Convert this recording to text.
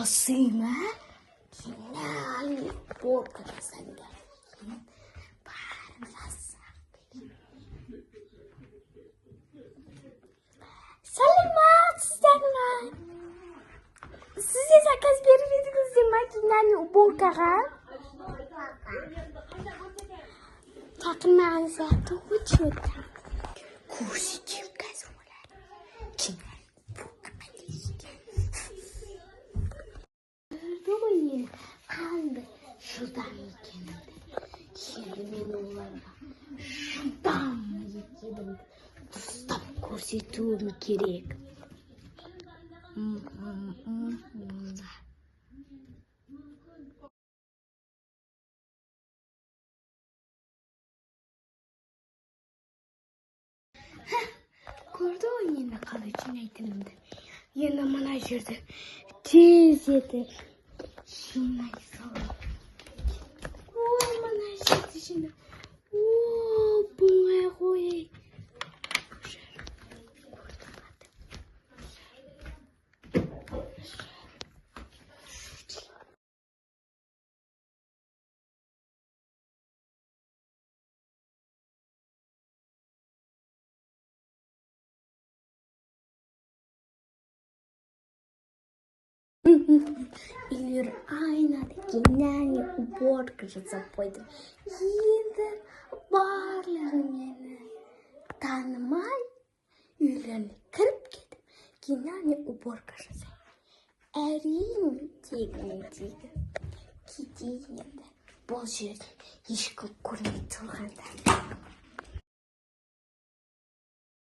Косима. Гениальный бургер санга. Саламатсыздар. Сиз заказ берип едиңиз макинаны уборкага. Такырмаган сыяктуу өчөт. Курсичим казмалар. Кинай бургер келишкен. Көрдүңүз кандай шыдам экенин. Мен оларга шыдам экенин дустап көрсөтүүм керек. Көрдүңүз эне кандай жинайтынымды. Эне мына жерде тез этип жинай салам. Ой, мына жерде жинай. О, буңай кой. Или айнада гениальный уборка жасап койдум. Енді барлығы мені танымай, үйлеріне кіріп кетіп, гениальный уборка жасайды. Әрине тегін. Кетейін енді. Бұл жерде ешкім көрмей тұрғанда.